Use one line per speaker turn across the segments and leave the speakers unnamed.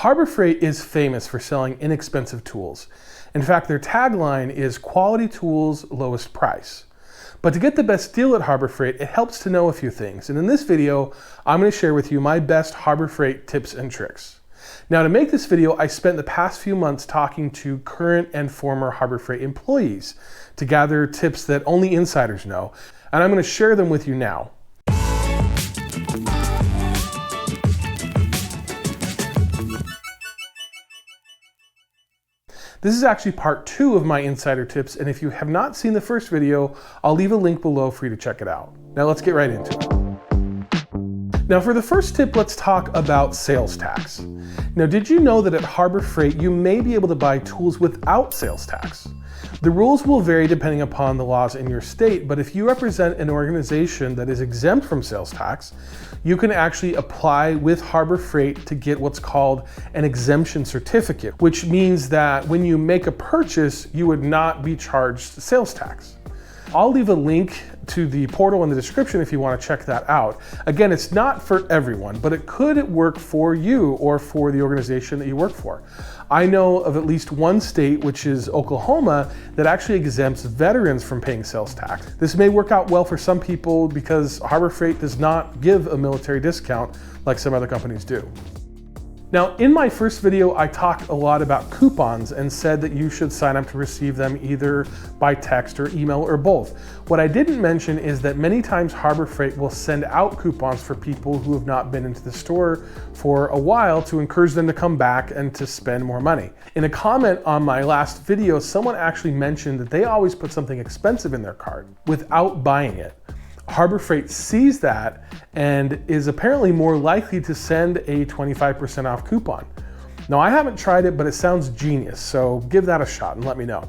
Harbor Freight is famous for selling inexpensive tools. In fact, their tagline is quality tools, lowest price. But to get the best deal at Harbor Freight, it helps to know a few things. And in this video, I'm going to share with you my best Harbor Freight tips and tricks. Now, to make this video, I spent the past few months talking to current and former Harbor Freight employees to gather tips that only insiders know, and I'm going to share them with you now. This is actually part 2 of my insider tips, and if you have not seen the first video, I'll leave a link below for you to check it out. Now let's get right into it. Now for the first tip, let's talk about sales tax. Now, did you know that at Harbor Freight, you may be able to buy tools without sales tax? The rules will vary depending upon the laws in your state, but if you represent an organization that is exempt from sales tax, you can actually apply with Harbor Freight to get what's called an exemption certificate, which means that when you make a purchase, you would not be charged sales tax. I'll leave a link to the portal in the description if you want to check that out. Again, it's not for everyone, but it could work for you or for the organization that you work for. I know of at least one state, which is Oklahoma, that actually exempts veterans from paying sales tax. This may work out well for some people because Harbor Freight does not give a military discount like some other companies do. Now, in my first video, I talked a lot about coupons and said that you should sign up to receive them either by text or email or both. What I didn't mention is that many times Harbor Freight will send out coupons for people who have not been into the store for a while to encourage them to come back and to spend more money. In a comment on my last video, someone actually mentioned that they always put something expensive in their cart without buying it. Harbor Freight sees that and is apparently more likely to send a 25% off coupon. Now, I haven't tried it, but it sounds genius, so give that a shot and let me know.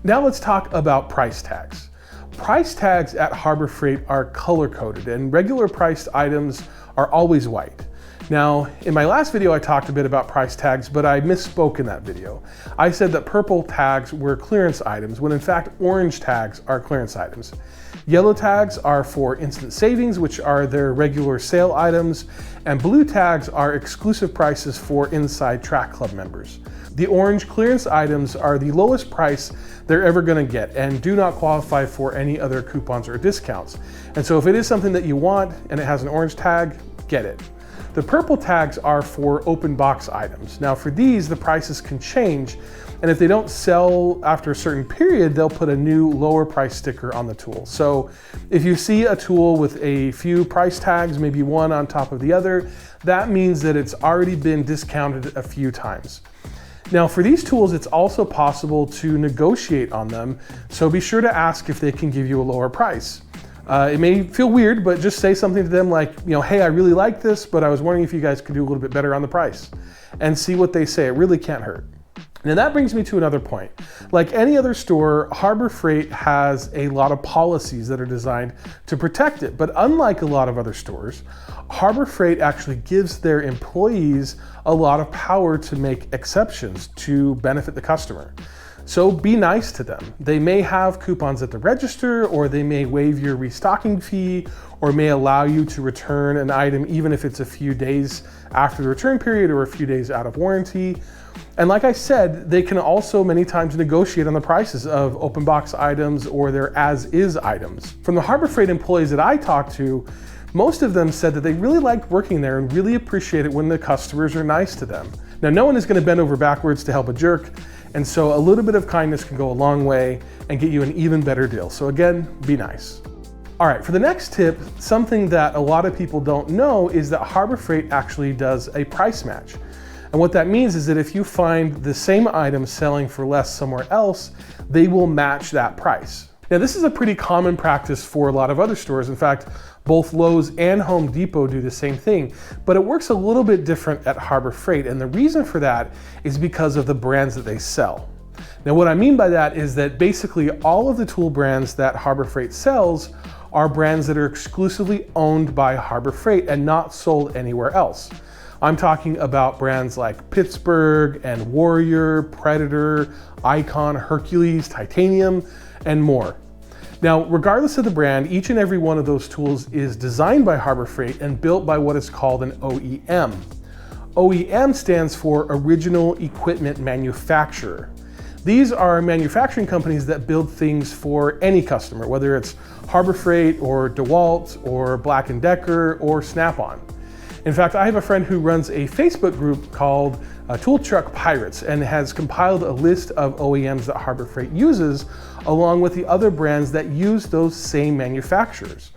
Now let's talk about price tags. Price tags at Harbor Freight are color-coded, and regular priced items are always white. Now, in my last video, I talked a bit about price tags, but I misspoke in that video. I said that purple tags were clearance items, when in fact, orange tags are clearance items. Yellow tags are for instant savings, which are their regular sale items, and blue tags are exclusive prices for inside Track Club members. The orange clearance items are the lowest price they're ever going to get and do not qualify for any other coupons or discounts. And so if it is something that you want and it has an orange tag, get it. The purple tags are for open box items. Now for these, the prices can change, and if they don't sell after a certain period, they'll put a new lower price sticker on the tool. So if you see a tool with a few price tags, maybe one on top of the other, that means that it's already been discounted a few times. Now for these tools, it's also possible to negotiate on them, so be sure to ask if they can give you a lower price. It may feel weird, but just say something to them like, hey, I really like this, but I was wondering if you guys could do a little bit better on the price, and see what they say. It really can't hurt. Now that brings me to another point. Like any other store, Harbor Freight has a lot of policies that are designed to protect it. But unlike a lot of other stores, Harbor Freight actually gives their employees a lot of power to make exceptions to benefit the customer. So be nice to them. They may have coupons at the register, or they may waive your restocking fee, or may allow you to return an item even if it's a few days after the return period or a few days out of warranty. And like I said, they can also many times negotiate on the prices of open box items or their as-is items. From the Harbor Freight employees that I talked to, most of them said that they really liked working there and really appreciate it when the customers are nice to them. Now, no one is going to bend over backwards to help a jerk, and so a little bit of kindness can go a long way and get you an even better deal. So again, be nice. All right, for the next tip, something that a lot of people don't know is that Harbor Freight actually does a price match. And what that means is that if you find the same item selling for less somewhere else, they will match that price. Now, this is a pretty common practice for a lot of other stores. In fact, both Lowe's and Home Depot do the same thing, but it works a little bit different at Harbor Freight. And the reason for that is because of the brands that they sell. Now, what I mean by that is that basically all of the tool brands that Harbor Freight sells are brands that are exclusively owned by Harbor Freight and not sold anywhere else. I'm talking about brands like Pittsburgh and Warrior, Predator, Icon, Hercules, Titanium, and more. Now, regardless of the brand, each and every one of those tools is designed by Harbor Freight and built by what is called an OEM. OEM stands for Original Equipment Manufacturer. These are manufacturing companies that build things for any customer, whether it's Harbor Freight or DeWalt or Black & Decker or Snap-on. In fact, I have a friend who runs a Facebook group called Tool Truck Pirates and has compiled a list of OEMs that Harbor Freight uses, along with the other brands that use those same manufacturers.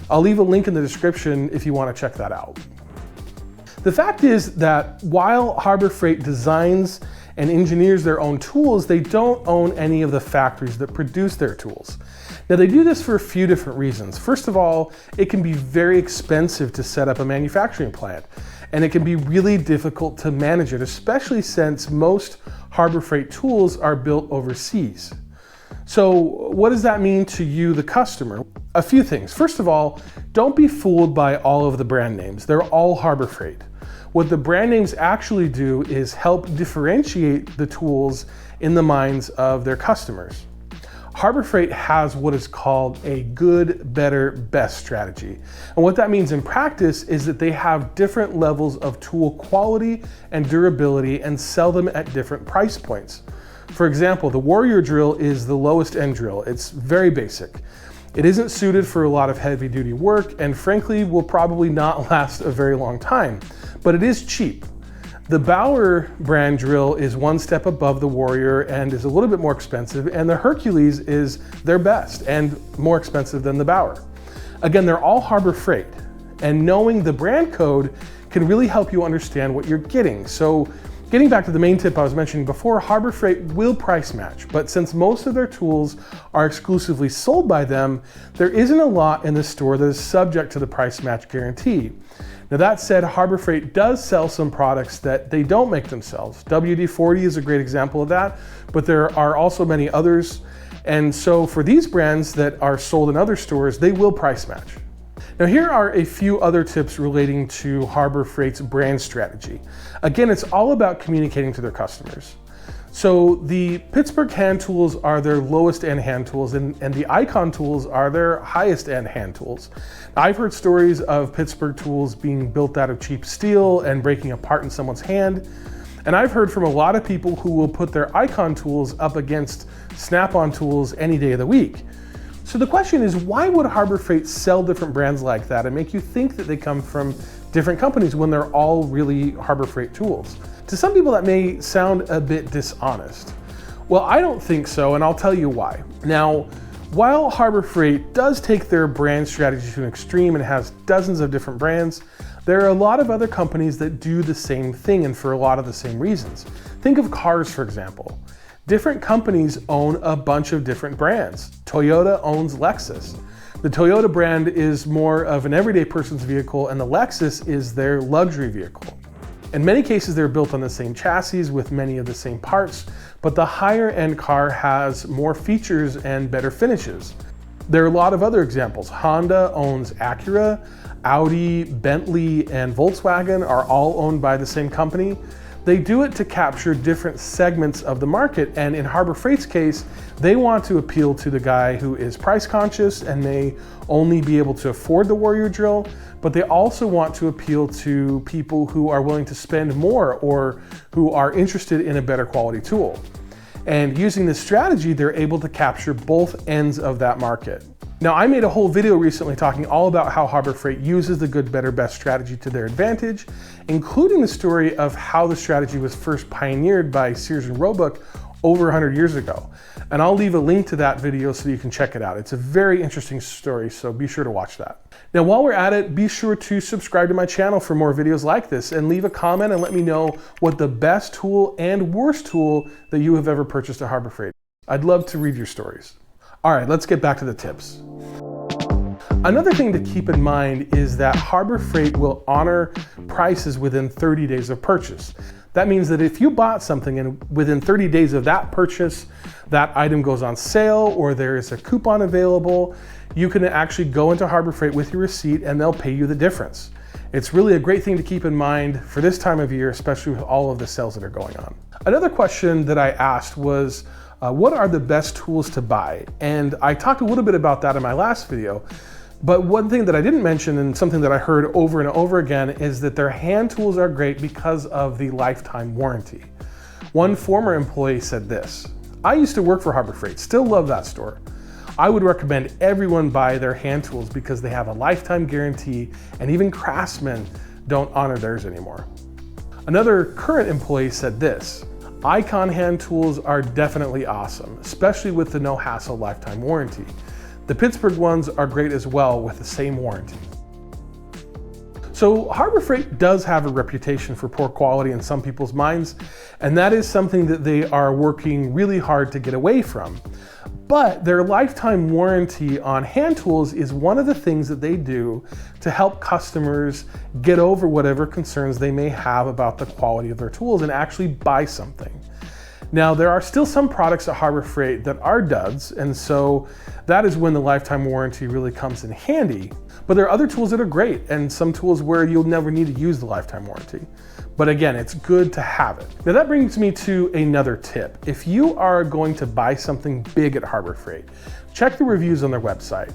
I'll leave a link in the description if you want to check that out. The fact is that while Harbor Freight designs and engineers their own tools, they don't own any of the factories that produce their tools. Now they do this for a few different reasons. First of all, it can be very expensive to set up a manufacturing plant, and it can be really difficult to manage it, especially since most Harbor Freight tools are built overseas. So what does that mean to you, the customer? A few things. First of all, don't be fooled by all of the brand names. They're all Harbor Freight. What the brand names actually do is help differentiate the tools in the minds of their customers. Harbor Freight has what is called a good, better, best strategy. And what that means in practice is that they have different levels of tool quality and durability and sell them at different price points. For example, the Warrior drill is the lowest end drill. It's very basic. It isn't suited for a lot of heavy duty work and frankly will probably not last a very long time, but it is cheap. The Bauer brand drill is one step above the Warrior and is a little bit more expensive, and the Hercules is their best and more expensive than the Bauer. Again, they're all Harbor Freight, and knowing the brand code can really help you understand what you're getting. So getting back to the main tip I was mentioning before, Harbor Freight will price match, but since most of their tools are exclusively sold by them, there isn't a lot in the store that is subject to the price match guarantee. Now that said, Harbor Freight does sell some products that they don't make themselves. WD-40 is a great example of that, but there are also many others. And so for these brands that are sold in other stores, they will price match. Now here are a few other tips relating to Harbor Freight's brand strategy. Again, it's all about communicating to their customers. So the Pittsburgh hand tools are their lowest end hand tools, and the Icon tools are their highest end hand tools. Now, I've heard stories of Pittsburgh tools being built out of cheap steel and breaking apart in someone's hand. And I've heard from a lot of people who will put their Icon tools up against Snap-on tools any day of the week. So the question is, why would Harbor Freight sell different brands like that and make you think that they come from different companies when they're all really Harbor Freight tools? To some people that may sound a bit dishonest. Well, I don't think so, and I'll tell you why. Now, while Harbor Freight does take their brand strategy to an extreme and has dozens of different brands, there are a lot of other companies that do the same thing and for a lot of the same reasons. Think of cars, for example. Different companies own a bunch of different brands. Toyota owns Lexus. The Toyota brand is more of an everyday person's vehicle, and the Lexus is their luxury vehicle. In many cases, they're built on the same chassis with many of the same parts, but the higher end car has more features and better finishes. There are a lot of other examples. Honda owns Acura, Audi, Bentley, and Volkswagen are all owned by the same company. They do it to capture different segments of the market, and in Harbor Freight's case, they want to appeal to the guy who is price conscious and may only be able to afford the Warrior drill, but they also want to appeal to people who are willing to spend more or who are interested in a better quality tool. And using this strategy, they're able to capture both ends of that market. Now, I made a whole video recently talking all about how Harbor Freight uses the good, better, best strategy to their advantage, including the story of how the strategy was first pioneered by Sears and Roebuck over 100 years ago. And I'll leave a link to that video so you can check it out. It's a very interesting story, so be sure to watch that. Now, while we're at it, be sure to subscribe to my channel for more videos like this, and leave a comment and let me know what the best tool and worst tool that you have ever purchased at Harbor Freight. I'd love to read your stories. All right, let's get back to the tips. Another thing to keep in mind is that Harbor Freight will honor prices within 30 days of purchase. That means that if you bought something and within 30 days of that purchase, that item goes on sale or there is a coupon available, you can actually go into Harbor Freight with your receipt and they'll pay you the difference. It's really a great thing to keep in mind for this time of year, especially with all of the sales that are going on. Another question that I asked was, what are the best tools to buy? And I talked a little bit about that in my last video. But one thing that I didn't mention, and something that I heard over and over again, is that their hand tools are great because of the lifetime warranty. One former employee said this: "I used to work for Harbor Freight, still love that store. I would recommend everyone buy their hand tools because they have a lifetime guarantee, and even Craftsman don't honor theirs anymore." Another current employee said this: "Icon hand tools are definitely awesome, especially with the no hassle lifetime warranty. The Pittsburgh ones are great as well with the same warranty." So Harbor Freight does have a reputation for poor quality in some people's minds, and that is something that they are working really hard to get away from. But their lifetime warranty on hand tools is one of the things that they do to help customers get over whatever concerns they may have about the quality of their tools and actually buy something. Now, there are still some products at Harbor Freight that are duds, and so that is when the lifetime warranty really comes in handy. But there are other tools that are great, and some tools where you'll never need to use the lifetime warranty. But again, it's good to have it. Now that brings me to another tip. If you are going to buy something big at Harbor Freight, check the reviews on their website.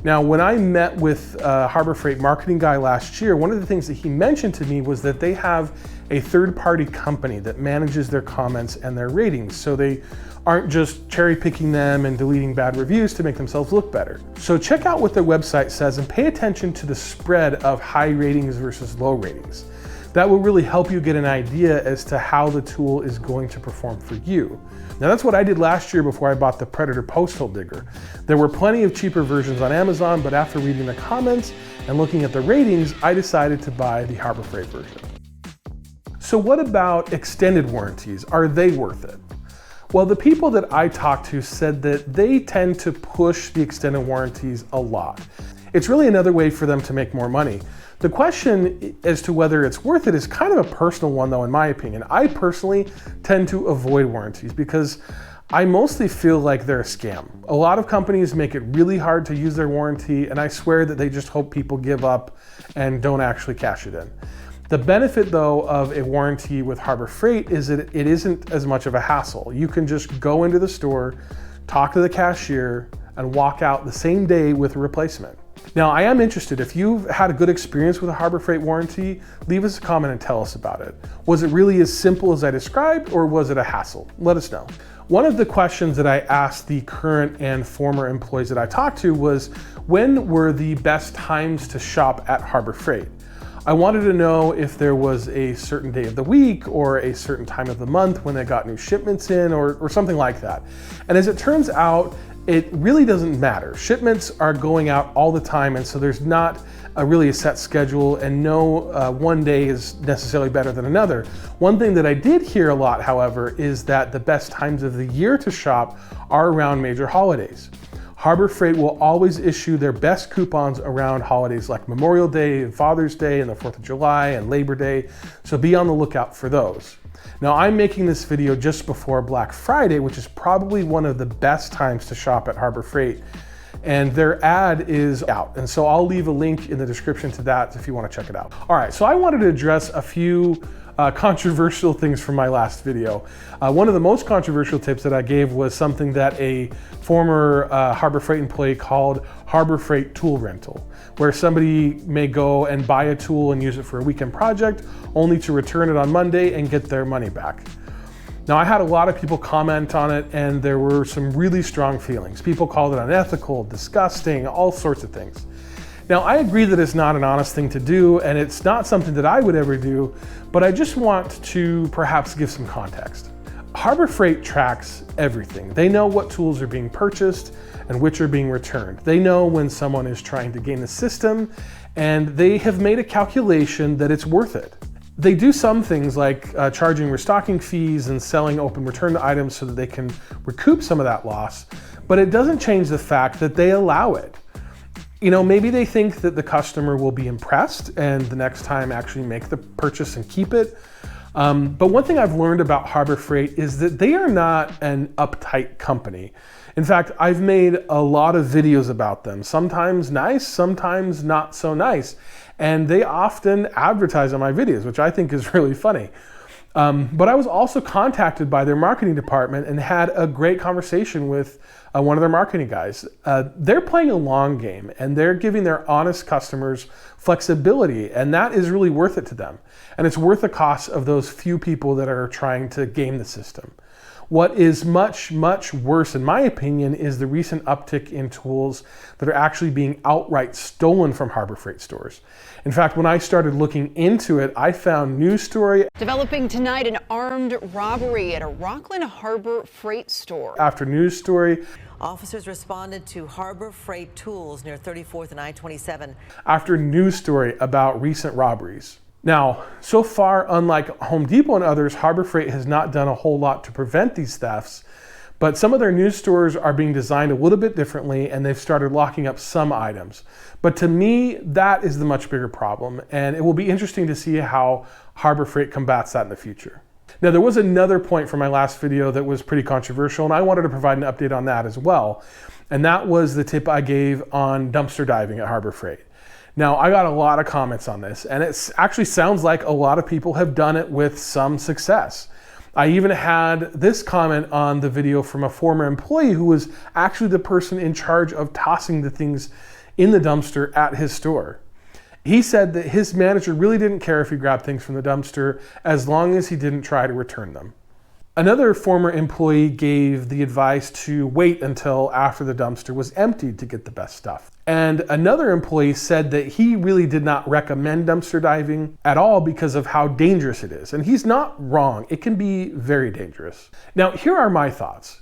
Now, when I met with Harbor Freight marketing guy last year, one of the things that he mentioned to me was that they have a third-party company that manages their comments and their ratings, so they aren't just cherry picking them and deleting bad reviews to make themselves look better. So check out what their website says and pay attention to the spread of high ratings versus low ratings. That will really help you get an idea as to how the tool is going to perform for you. Now that's what I did last year before I bought the Predator Post Hole Digger. There were plenty of cheaper versions on Amazon, but after reading the comments and looking at the ratings, I decided to buy the Harbor Freight version. So what about extended warranties? Are they worth it? Well, the people that I talked to said that they tend to push the extended warranties a lot. It's really another way for them to make more money. The question as to whether it's worth it is kind of a personal one though, in my opinion. I personally tend to avoid warranties because I mostly feel like they're a scam. A lot of companies make it really hard to use their warranty, and I swear that they just hope people give up and don't actually cash it in. The benefit though of a warranty with Harbor Freight is that it isn't as much of a hassle. You can just go into the store, talk to the cashier, and walk out the same day with a replacement. Now, I am interested, if you've had a good experience with a Harbor Freight warranty, leave us a comment and tell us about it. Was it really as simple as I described, or was it a hassle? Let us know. One of the questions that I asked the current and former employees that I talked to was, when were the best times to shop at Harbor Freight? I wanted to know if there was a certain day of the week or a certain time of the month when they got new shipments in or something like that. And as it turns out, it really doesn't matter. Shipments are going out all the time, and so there's not really a set schedule, and no one day is necessarily better than another. One thing that I did hear a lot, however, is that the best times of the year to shop are around major holidays. Harbor Freight will always issue their best coupons around holidays like Memorial Day and Father's Day and the 4th of July and Labor Day, so be on the lookout for those. Now, I'm making this video just before Black Friday, which is probably one of the best times to shop at Harbor Freight, and their ad is out. And so I'll leave a link in the description to that if you want to check it out. All right, so I wanted to address a few controversial things from my last video. One of the most controversial tips that I gave was something that a former Harbor Freight employee called Harbor Freight tool rental, where somebody may go and buy a tool and use it for a weekend project, only to return it on Monday and get their money back. Now, I had a lot of people comment on it, and there were some really strong feelings. People called it unethical, disgusting, all sorts of things. Now, I agree that it's not an honest thing to do, and it's not something that I would ever do, but I just want to perhaps give some context. Harbor Freight tracks everything. They know what tools are being purchased and which are being returned. They know when someone is trying to game the system, and they have made a calculation that it's worth it. They do some things like charging restocking fees and selling open return items so that they can recoup some of that loss, but it doesn't change the fact that they allow it. You know, maybe they think that the customer will be impressed and the next time actually make the purchase and keep it. But one thing I've learned about Harbor Freight is that they are not an uptight company. In fact, I've made a lot of videos about them, sometimes nice, sometimes not so nice. And they often advertise on my videos, which I think is really funny. But I was also contacted by their marketing department and had a great conversation with one of their marketing guys. They're playing a long game and they're giving their honest customers flexibility, and that is really worth it to them. And it's worth the cost of those few people that are trying to game the system. What is much, much worse, in my opinion, is the recent uptick in tools that are actually being outright stolen from Harbor Freight stores. In fact, when I started looking into it, I found news story.
Developing tonight, an armed robbery at a Rockland Harbor Freight store.
After news story.
Officers responded to Harbor Freight Tools near 34th and I-27.
After news story about recent robberies. Now, so far, unlike Home Depot and others, Harbor Freight has not done a whole lot to prevent these thefts, but some of their news stores are being designed a little bit differently and they've started locking up some items. But to me, that is the much bigger problem, and it will be interesting to see how Harbor Freight combats that in the future. Now, there was another point from my last video that was pretty controversial, and I wanted to provide an update on that as well. And that was the tip I gave on dumpster diving at Harbor Freight. Now, I got a lot of comments on this, and it actually sounds like a lot of people have done it with some success. I even had this comment on the video from a former employee who was actually the person in charge of tossing the things in the dumpster at his store. He said that his manager really didn't care if he grabbed things from the dumpster as long as he didn't try to return them. Another former employee gave the advice to wait until after the dumpster was emptied to get the best stuff. And another employee said that he really did not recommend dumpster diving at all because of how dangerous it is. And he's not wrong. It can be very dangerous. Now, here are my thoughts.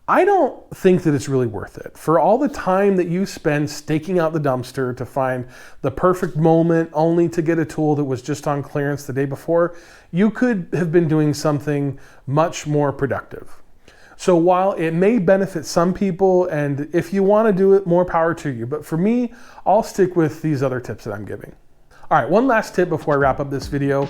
I don't think that it's really worth it. For all the time that you spend staking out the dumpster to find the perfect moment only to get a tool that was just on clearance the day before, you could have been doing something much more productive. So while it may benefit some people, and if you want to do it, more power to you, but for me, I'll stick with these other tips that I'm giving. All right, one last tip before I wrap up this video.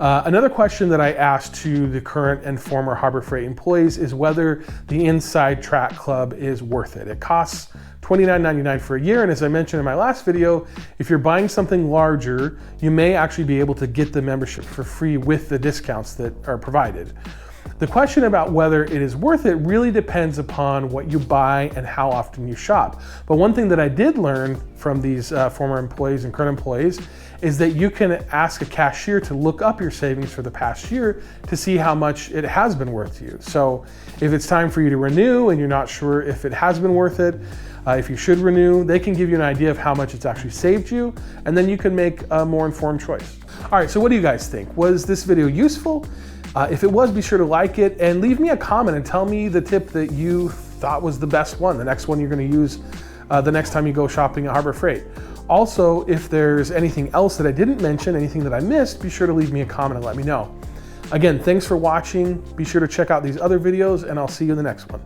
Another question that I asked to the current and former Harbor Freight employees is whether the Inside Track Club is worth it. It costs $29.99 for a year, and as I mentioned in my last video, if you're buying something larger, you may actually be able to get the membership for free with the discounts that are provided. The question about whether it is worth it really depends upon what you buy and how often you shop. But one thing that I did learn from these former employees and current employees is that you can ask a cashier to look up your savings for the past year to see how much it has been worth to you. So if it's time for you to renew and you're not sure if it has been worth it, if you should renew, they can give you an idea of how much it's actually saved you, and then you can make a more informed choice. All right, so what do you guys think? Was this video useful? If it was, be sure to like it and leave me a comment and tell me the tip that you thought was the best one, the next one you're going to use the next time you go shopping at Harbor Freight. Also, if there's anything else that I didn't mention, anything that I missed, be sure to leave me a comment and let me know. Again, thanks for watching. Be sure to check out these other videos, and I'll see you in the next one.